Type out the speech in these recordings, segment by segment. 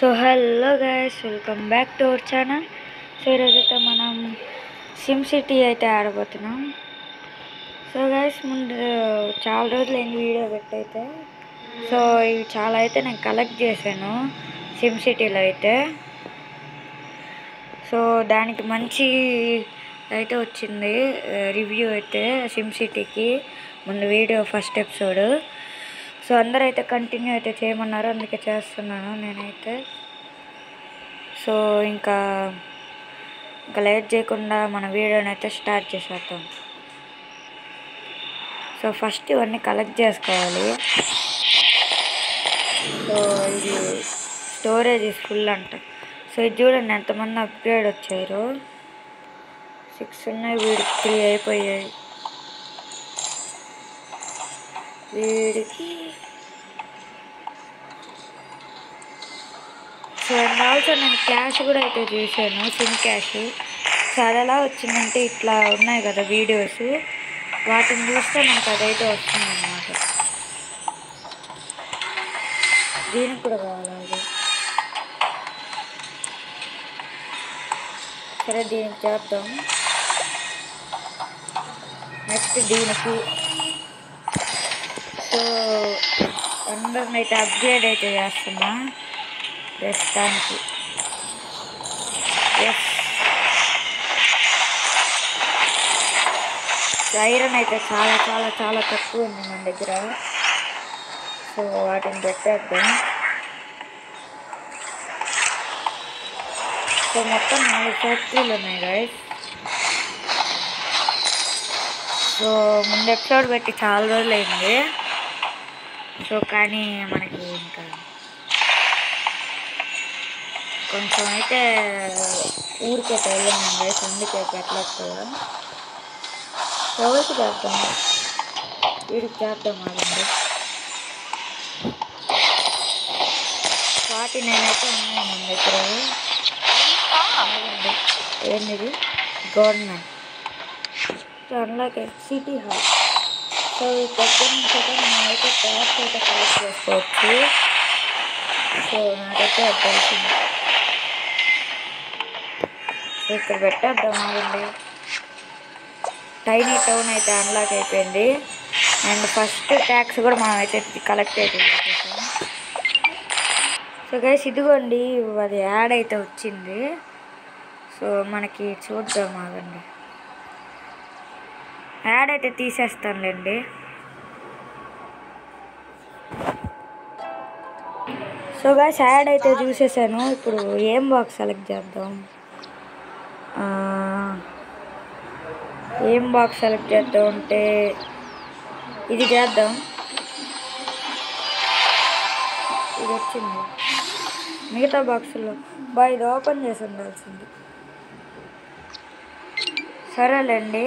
So hello guys, welcome back to our channel. So ఈరోజైతే మనం SIM city అయితే ఆడబోతున్నాం. So guys, ముందు చాలా రోజులు అయింది వీడియో పెట్టయితే. సో ఇవి చాలా అయితే నేను కలెక్ట్ చేశాను సిమ్ సిటీలో అయితే. సో దానికి మంచి అయితే వచ్చింది రివ్యూ అయితే సిమ్ సిటీకి ముందు వీడియో ఫస్ట్ ఎపిసోడ్. సో అందరూ అయితే కంటిన్యూ అయితే చేయమన్నారు, అందుకే చేస్తున్నాను నేనైతే. సో ఇంకా లేట్ చేయకుండా మన వీడియోని అయితే స్టార్ట్ చేసేద్దాం. సో ఫస్ట్ ఇవన్నీ కలెక్ట్ చేసుకోవాలి. సో ఇది స్టోరేజ్ ఇస్ ఫుల్ అంట. సో ఇది చూడండి ఎంతమంది అప్గ్రేడ్ వచ్చారు. 6 ఉన్నాయి, వీడికి 3 అయిపోయాయి. వీడికి సో అండ్ ఆల్సో నేను క్యాష్ కూడా అయితే చూశాను, సిమ్ క్యాష్. సో అది ఎలా వచ్చిందంటే ఇట్లా ఉన్నాయి కదా వీడియోస్, వాటిని చూస్తే మనకు అదైతే వస్తుంది అన్నమాట. దీనికి కూడా కావాలి. సరే దీనికి చేద్దాం. నెక్స్ట్ దీనికి. సో అందరిని అయితే అప్గ్రేడ్ అయితే చేస్తున్నా ప్రస్తుతానికి. ఎస్, ఐరన్ అయితే చాలా చాలా చాలా తక్కువ ఉంది మన దగ్గర. సో వాటిని పెట్టేద్దాం. సో మొత్తం 4 ఫ్యాక్టరీలు ఉన్నాయి గైస్. సో ముందు ఎపిసోడ్ పెట్టి చాలా రోజులు అయింది. సో కానీ మనకి ఇంకా కొంచెం అయితే ఊరికైతే వెళ్ళాను గైస్, అందుకే పెట్టలేకపోయాం. ఎవరికి చేద్దాం, వీడికి చేద్దాం ఆగండి. వాటి నేనైతే ఉన్నాయి మన దగ్గర. ఏంటిది గవర్నమెంట్. సో అలాగే సిటీ హాల్. సో ఈ దగ్గర నుంచి అయితే మనమైతే ట్యాక్స్ అయితే కలెక్ట్ చేసుకోవచ్చు. సో నాకైతే అది తెలిసింది. సో ఇక్కడ పెట్టేద్దాం ఆగండి. టైనీ టౌన్ అయితే అన్లాక్ అయిపోయింది. అండ్ ఫస్ట్ ట్యాక్స్ కూడా మనం అయితే కలెక్ట్ అయితే చేసేసాం. సో గైస్ ఇదిగోండి, అది యాడ్ అయితే వచ్చింది. సో మనకి చూద్దాం ఆగండి. యాడ్ అయితే తీసేస్తానులేండి. సో గైస్ యాడ్ అయితే చూసేసాను. ఇప్పుడు ఏం బాక్స్ సెలెక్ట్ చేద్దాం. ఏం బాక్స్ సెలెక్ట్ చేద్దాం అంటే ఇది చేద్దాం. ఇది వచ్చింది. మిగతా బాక్సుల్లో ఇది ఓపెన్ చేసి ఉండాల్సింది. సరేలేండి,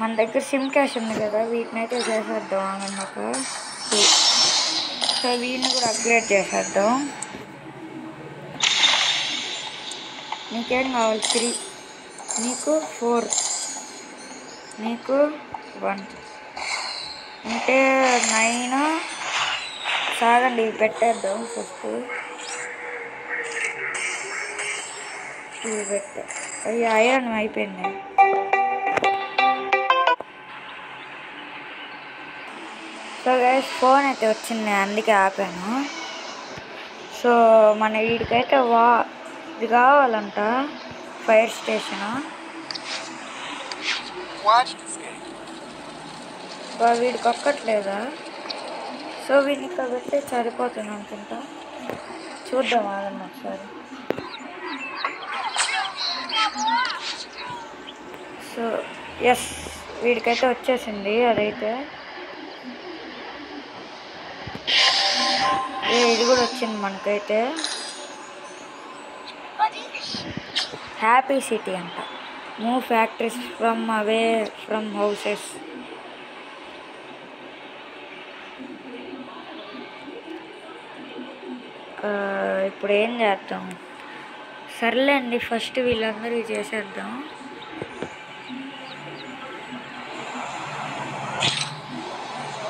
మన దగ్గర సిమ్ క్యాష్ ఉంది కదా, వీటిని అయితే చేసేద్దాం అన్నమాట. సో వీటిని కూడా అప్గ్రేడ్ చేసేద్దాం. నీకేం కావాలి? 3, నీకు 4, నీకు 1 అంటే 9. సాగండి ఇవి పెట్టేద్దాం. ఫస్ట్ ఇవి పెట్టా. అవి ఐరన్ అయిపోయింది. సో గైస్ ఫోన్ అయితే వచ్చింది, అందుకే ఆపాను. సో మన వీడికైతే ఇది కావాలంట, ఫైర్ స్టేషను. వీడికి ఒక్కట్లేదా? సో వీడిని ఇక్కడ పెడితే సరిపోతుంది అనుకుంటా. చూద్దాం ఆగండి ఒకసారి. సో ఎస్, వీడికైతే వచ్చేసింది అదైతే. ఇది కూడా వచ్చింది మనకైతే. హ్యాపీ సిటీ అంట. Move factories from away from houses. ఇప్పుడు ఏం చేద్దాం? సర్లేండి, ఫస్ట్ వీళ్ళందరూ చేసేద్దాం.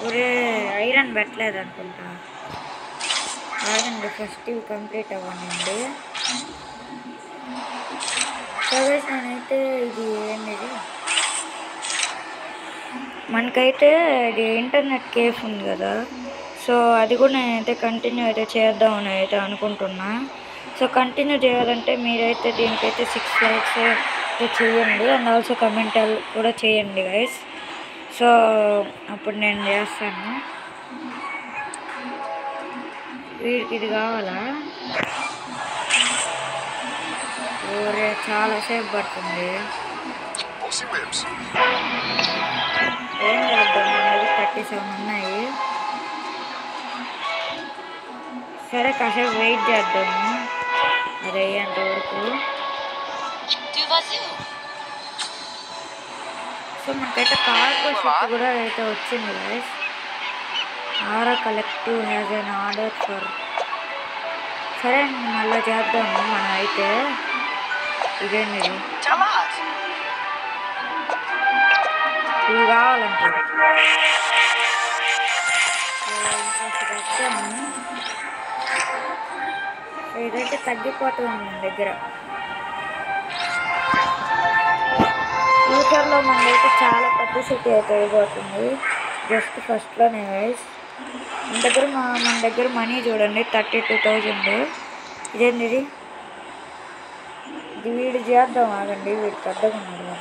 ఒరే ఐరన్ పెట్టలేదు అనుకుంటా. ఆగండి, ఫస్ట్ ఇవి కంప్లీట్ అవ్వనండి. సరే నేనైతే ఇది ఏంది, మనకైతే ఇది ఇంటర్నెట్ కేఫ్ ఉంది కదా, సో అది కూడా నేనైతే కంటిన్యూ అయితే చేద్దామని అయితే అనుకుంటున్నా. సో కంటిన్యూ చేయాలంటే మీరైతే దీనికైతే 6 లైక్స్ అయితే చేయండి, అండ్ ఆల్సో కమెంట్ కూడా చేయండి గైస్. సో అప్పుడు నేను చేస్తాను. వీడికి ఇది కావాలా? ఓరే చాలాసేపు పడుతుంది. ఏం చేద్దాం, మనకి 37 ఉన్నాయి. సరే కాసేపు వెయిట్ చేద్దాము అది అయ్యేంత వరకు. సో మనకైతే కార్గో షిప్ కూడా అయితే వచ్చింది guys. Aura collective has an order for. సరే మళ్ళీ చేద్దాము మనం అయితే. ఇదేంది, ఇవి కావాలంటే ఇదైతే తగ్గిపోతుంది మన దగ్గర. ఫ్యూచర్లో మనకైతే చాలా పెద్ద సిటీ అయితే అయిపోతుంది. జస్ట్ ఫస్ట్లోనే గైస్ మన దగ్గర మనీ చూడండి 32,000. ఇదేంది ఇది వీడు చేద్దాం, ఆగండి, వీడు పెద్దగా ఉన్నాడు కదా.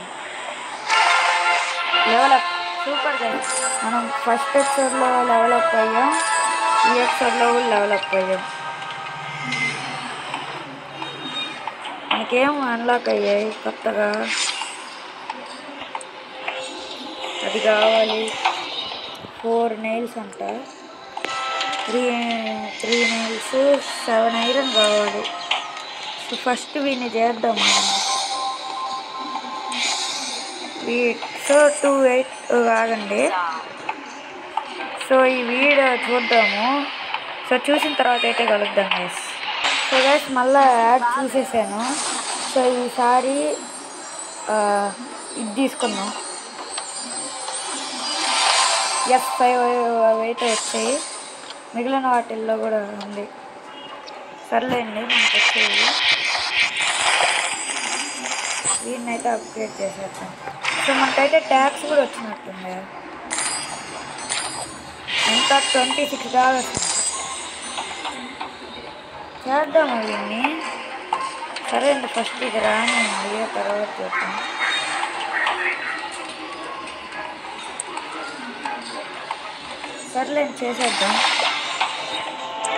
లెవెలప్ సూపర్ గైస్, మనం ఫస్ట్ ఎపిసోడ్లో లెవెలప్ అయ్యాం, ఈ ఎపిసోడ్లో కూడా లెవెలప్ అయ్యాం. మనకేం అన్లాక్ అయ్యాయి కొత్తగా, అది కావాలి. 4 నెయిల్స్ అంట, 3 నెయిల్స్, 7 ఐరన్ కావాలి. సో ఫస్ట్ వీడిని చేద్దాం మనం. సో 2-8 కాదండి. సో ఈ వీడియో చూద్దాము. సో చూసిన తర్వాత అయితే కలుద్దాం గైస్. సో గైస్ మళ్ళీ యాడ్ చూసేసాను. సో ఈసారి ఇది తీసుకున్నాం. F5 అయితే వచ్చాయి, మిగిలిన వాటిల్లో కూడా ఉంది. సర్లేండి మనకు వచ్చేది. దీన్ని అయితే అప్గ్రేడ్ చేసేద్దాం. సో మనకైతే ట్యాక్స్ కూడా వచ్చినట్టుంది. ఎంత 26 దాకా చేద్దాము దీన్ని. సరే అండి, ఫస్ట్ ఇది రానివ్వండి, తర్వాత చూద్దాం. సర్లేండి చేసేద్దాం.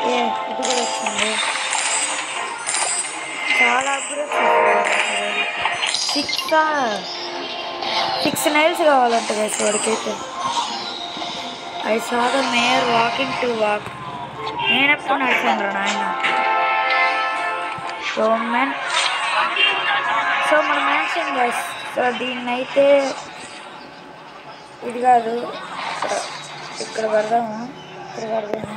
ఇది కూడా వచ్చింది, చాలా అప్గ్రేడ్ చేసేది. 6 నైల్స్ కావాలంట గైస్ వాడికైతే. I saw the mayor walking to walk. నేను ఎప్పుడు నడిచాను రా నాయన. గవర్నమెంట్. సో మన మ్యాన్షన్ గైస్. సో దీన్నైతే ఇది కాదు, ఇక్కడ పెడదాము, ఇక్కడ పెడదాము.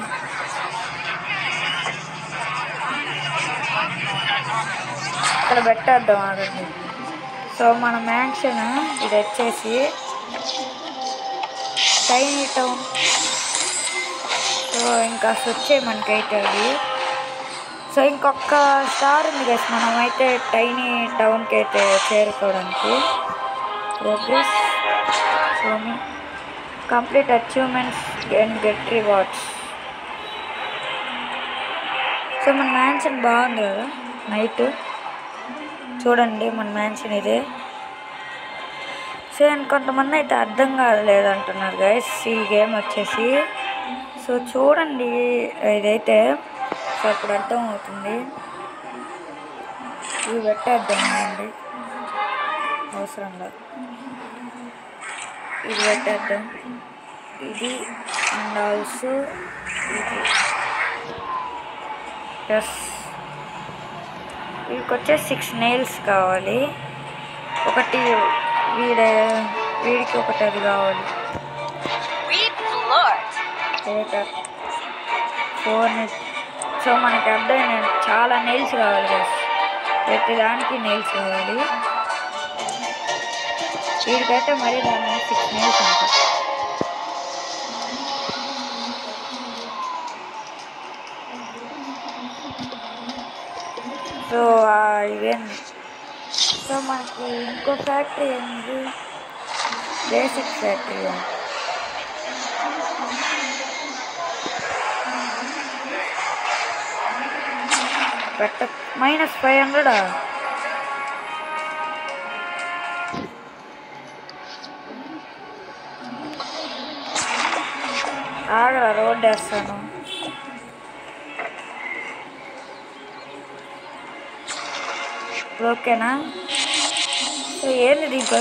ఇక్కడ పెట్టేద్దాం ఆగండి. సో మన మ్యాన్షన్ ఇది వచ్చేసి టైనీ టౌన్. సో ఇంకా వచ్చే మనకైతే అది. సో ఇంకొక స్టార్ ఉంది గైస్, మనమైతే టైనీ టౌన్కి అయితే చేరుకోవడానికి. Progress సోమి complete achievements and get rewards. So మన మ్యాన్షన్ బాగుంది కదా నైట్. చూడండి మన మ్యాన్షన్ ఇదే. సో కొంతమంది అయితే అర్థం కాలేదంటున్నారు గైస్ ఈ గేమ్ వచ్చేసి. సో చూడండి ఇదైతే. సో అప్పుడు అర్థం అవుతుంది. ఇవి పెట్టేద్దాం అండి, అవసరం లేదు. ఇది పెట్టేద్దాం, ఇది అండ్ ఆల్సో ఇది. ప్లస్ వీడికి వచ్చే 6 నెయిల్స్ కావాలి. ఒకటి వీడికి ఒకటి అది కావాలి. 4. సో మనకి అర్థం చాలా నెయిల్స్ కావాలి కదా, ప్రతి దానికి నెయిల్స్ కావాలి. వీడికైతే మరీ దాని 6 నెయిల్స్ ఉంటాయి. సో ఇవేంది. సో మనకి ఇంకో ఫ్యాక్టరీ ఏంది, బేసిక్ ఫ్యాక్టరీ. పెట్ట -500. ఆగరా, రోడ్ వేస్తాను. ఓకేనా. సో ఏంది దీంట్లో,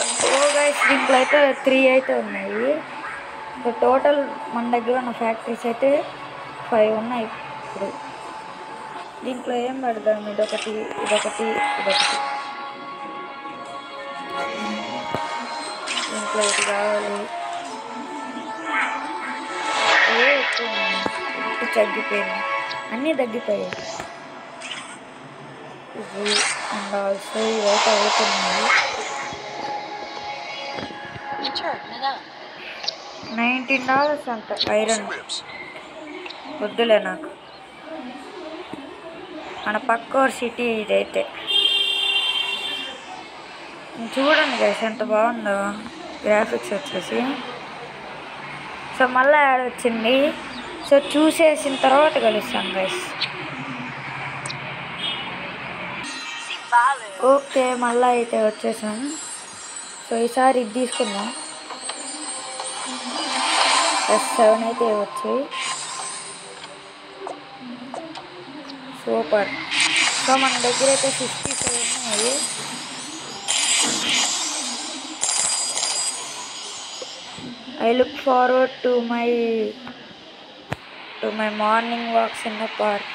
గైస్ దీంట్లో అయితే 3 అయితే ఉన్నాయి. సో టోటల్ మన దగ్గర ఉన్న ఫ్యాక్టరీస్ అయితే 5 ఉన్నాయి ఇప్పుడు. దీంట్లో ఏం పెడదాం, ఇదొకటి. దీంట్లో ఇది కావాలి. ఎక్కువ తగ్గిపోయింది, అన్నీ తగ్గిపోయాయి. ఇవి అండ్ ఆల్సో ఇవైతే అవుతున్నాయి. $19 అంట ఐరన్. వద్దులే నాకు. మన పక్క సిటీ ఇదైతే చూడండి గైస్ ఎంత బాగుందో గ్రాఫిక్స్ వచ్చేసి. సో మళ్ళీ యాడ్ వచ్చింది. సో చూసేసిన తర్వాత కలుస్తాం గైస్. ఓకే, మళ్ళీ అయితే వచ్చేసాం. సో ఈసారి ఇది తీసుకుందాం. S7 అయితే వచ్చాయి. సూపర్. సో మన దగ్గర అయితే 57 ఉన్నాయి. I look forward to my morning walks in the park.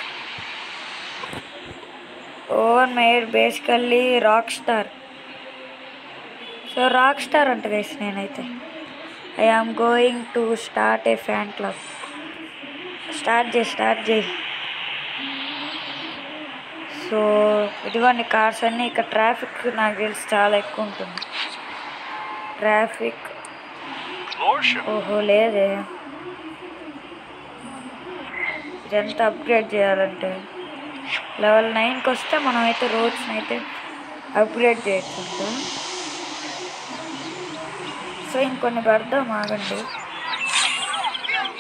Owen Mayer basically rock star. So rock star anta guys nenaithe. I am going to start a fan club. Start jay. So ఇదిగోండి cars అన్నీ. ఇక్కడ traffic నాకు తెలిసి చాలా ఎక్కువ ఉంటుంది. Traffic ఓహో లేదే. ఇదంతా అప్గ్రేడ్ చేయాలంటే లెవెల్ 9కి వస్తే మనమైతే రోడ్స్ని అయితే అప్గ్రేడ్ చేయొచ్చు. సో ఇంకొన్ని పెడదాం, ఆగండి.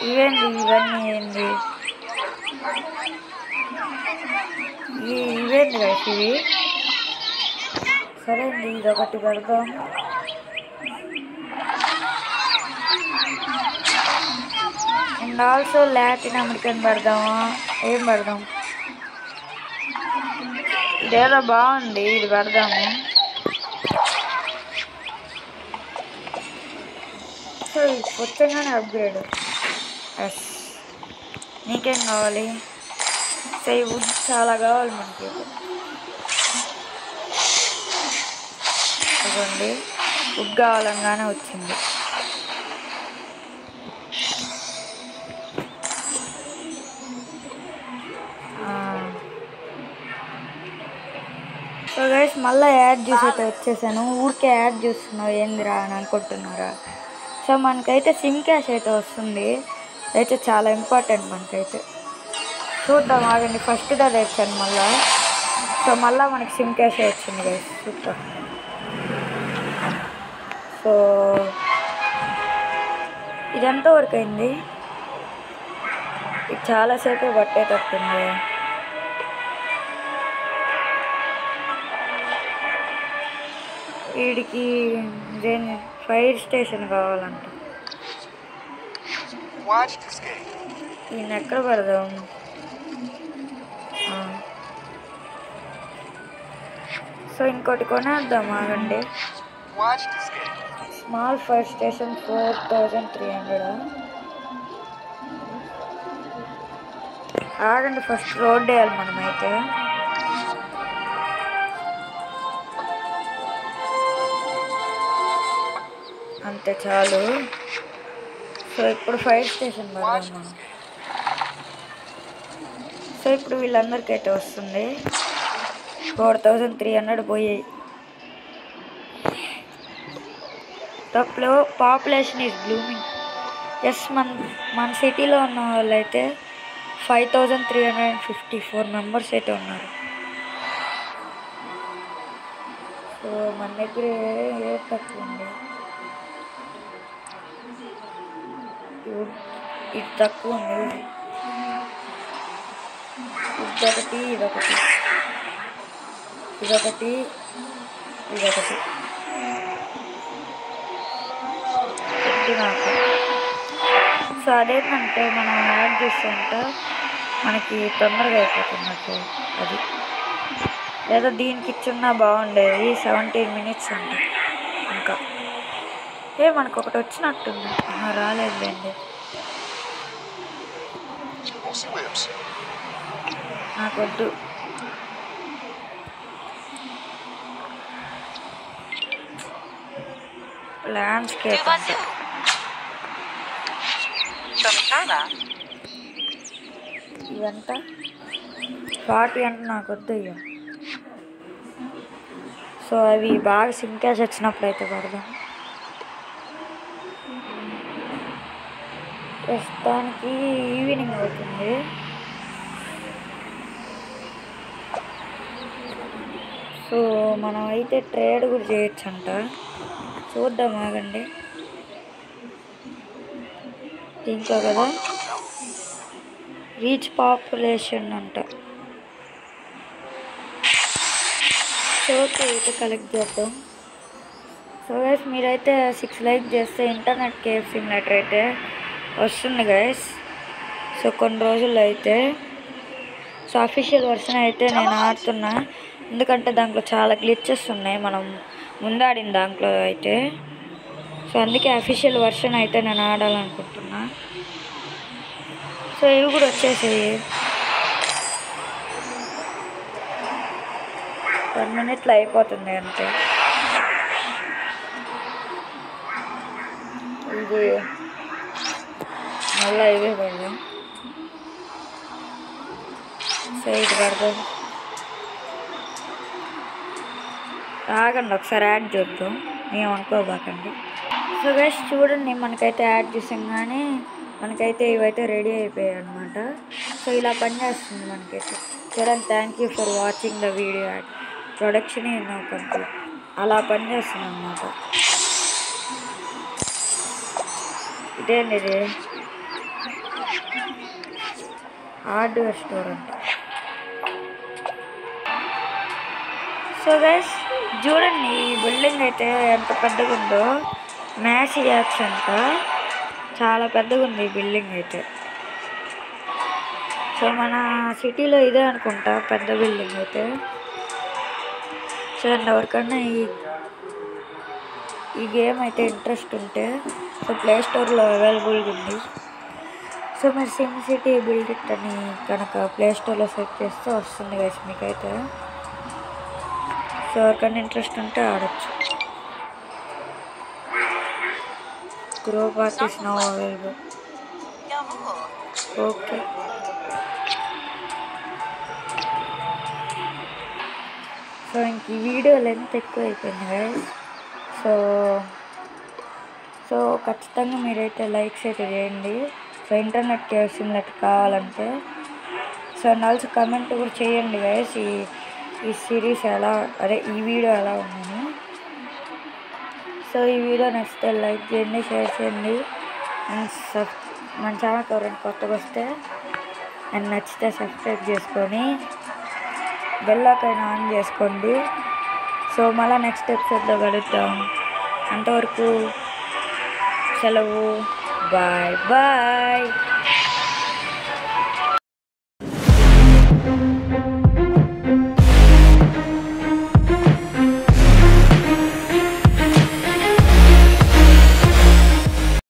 ఇవన్నీ ఏంది, ఇవేంది గైస్ ఇవి. సరే అండి, ఇదొకటి పెడదాం. అండ్ ఆల్సో లాటిన్ అమెరికన్ పెడదామా, ఏం పెడదాం. ఇదేదో బాగుంది, ఇది పెడదాము. So వచ్చంగానే upgrade. ఎస్, నీకేం కావాలి? సో ఈ వుడ్ చాలా కావాలి మనకి. ఇదిగోండి, వుడ్ కావాలంగానే వచ్చింది. సో గైస్ మళ్ళీ యాడ్ జ్యూస్ అయితే వచ్చేసాను. ఊరికే యాడ్ చూస్తున్నావు ఏందిరా అని అనుకుంటున్నారా. సో మనకైతే సిమ్ క్యాష్ అయితే వస్తుంది. అయితే చాలా ఇంపార్టెంట్ మనకైతే. చూద్దాం ఆగండి, ఫస్ట్ దా తెచ్చాను మళ్ళా. సో మళ్ళీ మనకి సిమ్ క్యాష్ వచ్చింది గైస్, సూపర్. సో ఇదంతా వర్క్ అయింది. ఇది చాలాసేపు పట్టేటట్టుంది. వీడికి ఫైర్ స్టేషన్ కావాలంట. ఈయన ఎక్కడ పెడదాం? సో ఇంకోటి కొనేద్దాం ఆగండి. Small fire station 4300. ఆగండి, ఫస్ట్ రోడ్ వేయాలి మనమైతే. అంతే చాలు. సో ఇప్పుడు ఫైర్ స్టేషన్ పెడదాం మనం. సో ఇప్పుడు వీళ్ళందరికీ అయితే వస్తుంది. 4300 పోయాయి. తప్పులో పాపులేషన్ ఈజ్ బ్లూమింగ్. ఎస్, మన సిటీలో ఉన్న వాళ్ళు అయితే 5354 మెంబర్స్ అయితే ఉన్నారు. సో మన దగ్గర ఏ తక్కువ ఉంది, ఇది తక్కువ ఉంది, ఇదొకటి ఇదొకటి ఇదొకటి ఇదొకటి నాకు. సో అదేంటంటే మనం యాడ్ చేస్తుంటే మనకి తొందరగా అయిపోతున్నట్టు అది, లేదా దీనికి ఇచ్చున్నా బాగుండేది. 17 minutes అంట. ఇంకా మనకు ఒకటి వచ్చినట్టుంది, రాలేదులేండి. నాకొద్దు. ల్యాండ్స్కేప్ అంటే ఇదంతా 40 అంటే నాకు వద్దు ఇక. సో అవి బాగా సిమ్ క్యాష్ వచ్చినప్పుడు అయితే పడదాం. ప్రస్తుతానికి ఈవినింగ్ అవుతుంది. సో మనం అయితే ట్రేడ్ కూడా చేయొచ్చంట, చూద్దాం ఆగండి. దీంట్లో కదా రీచ్ పాపులేషన్ అంట. సో అయితే కలెక్ట్ చేద్దాం. సో గైస్ మీరైతే 6 లైక్ చేస్తే ఇంటర్నెట్ కేఫ్ సిమ్యులేటర్ అయితే వస్తుంది గైస్. సో కొన్ని రోజుల్లో అయితే. సో అఫీషియల్ వర్షన్ అయితే నేను ఆడుతున్నా, ఎందుకంటే దాంట్లో చాలా గ్లిచెస్ ఉన్నాయి మనం ముందాడిన దాంట్లో అయితే. సో అందుకే అఫీషియల్ వర్షన్ అయితే నేను ఆడాలనుకుంటున్నా. సో ఇవి కూడా వచ్చేసాయి. 1 minute అయిపోతుంది అంతే. ఇది మళ్ళీ ఇవే పడదాం. సో ఇది పడదాం. ఆగండి ఒకసారి యాడ్ చేద్దాం, ఏమనుకోబాకండి. సో గైస్ చూడండి, మనకైతే యాడ్ చేసాం కానీ మనకైతే ఇవైతే రెడీ అయిపోయాయి అనమాట. సో ఇలా పనిచేస్తుంది మనకైతే. చూడండి, thank you for watching the video add production in complete. అలా పనిచేస్తుంది అనమాట. ఇదేంటి ఇది హార్డ్వేర్ స్టోర్ అంట. సో గైస్ చూడండి, ఈ బిల్డింగ్ అయితే ఎంత పెద్దగా ఉందో. మ్యాసి యాక్స్ అంట, చాలా పెద్దగా ఉంది ఈ బిల్డింగ్ అయితే. సో మన సిటీలో ఇదే అనుకుంటా పెద్ద బిల్డింగ్ అయితే. చూడండి, ఎవరికన్నా ఈ గేమ్ అయితే ఇంట్రెస్ట్ ఉంటే సో ప్లే స్టోర్లో అవైలబుల్గా ఉంది. సో మీరు సిమ్ సిటీ బిల్డ్ ఇట్ అని కనుక ప్లే స్టోర్లో సెర్చ్ చేస్తే వస్తుంది గైస్ మీకైతే. సో ఎవరికన్నా ఇంట్రెస్ట్ ఉంటే ఆడచ్చు. Grow parties now available. Okay, so ఇంక ఈ వీడియో లెంత్ ఎక్కువ అయిపోయింది గైస్. సో ఖచ్చితంగా మీరైతే లైక్స్ అయితే చేయండి. సో ఇంటర్నెట్ కేఫ్ సిమ్యులేటర్ కావాలంటే. సో అండ్ ఆల్సో కమెంట్ కూడా చేయండి గైస్, ఈ సిరీస్ ఎలా, అదే ఈ వీడియో ఎలా ఉందని. సో ఈ వీడియో నచ్చితే లైక్ చేయండి, షేర్ చేయండి. అండ్ మన ఛానల్కి ఎవరైనా కొత్తగా వస్తే అండ్ నచ్చితే సబ్స్క్రైబ్ చేసుకొని బెల్ ఐకాన్ ఆన్ చేసుకోండి. సో మళ్ళీ నెక్స్ట్ ఎపిసోడ్లో కలుద్దాం. అంతవరకు సెలవు, బాయ్ బాయ్.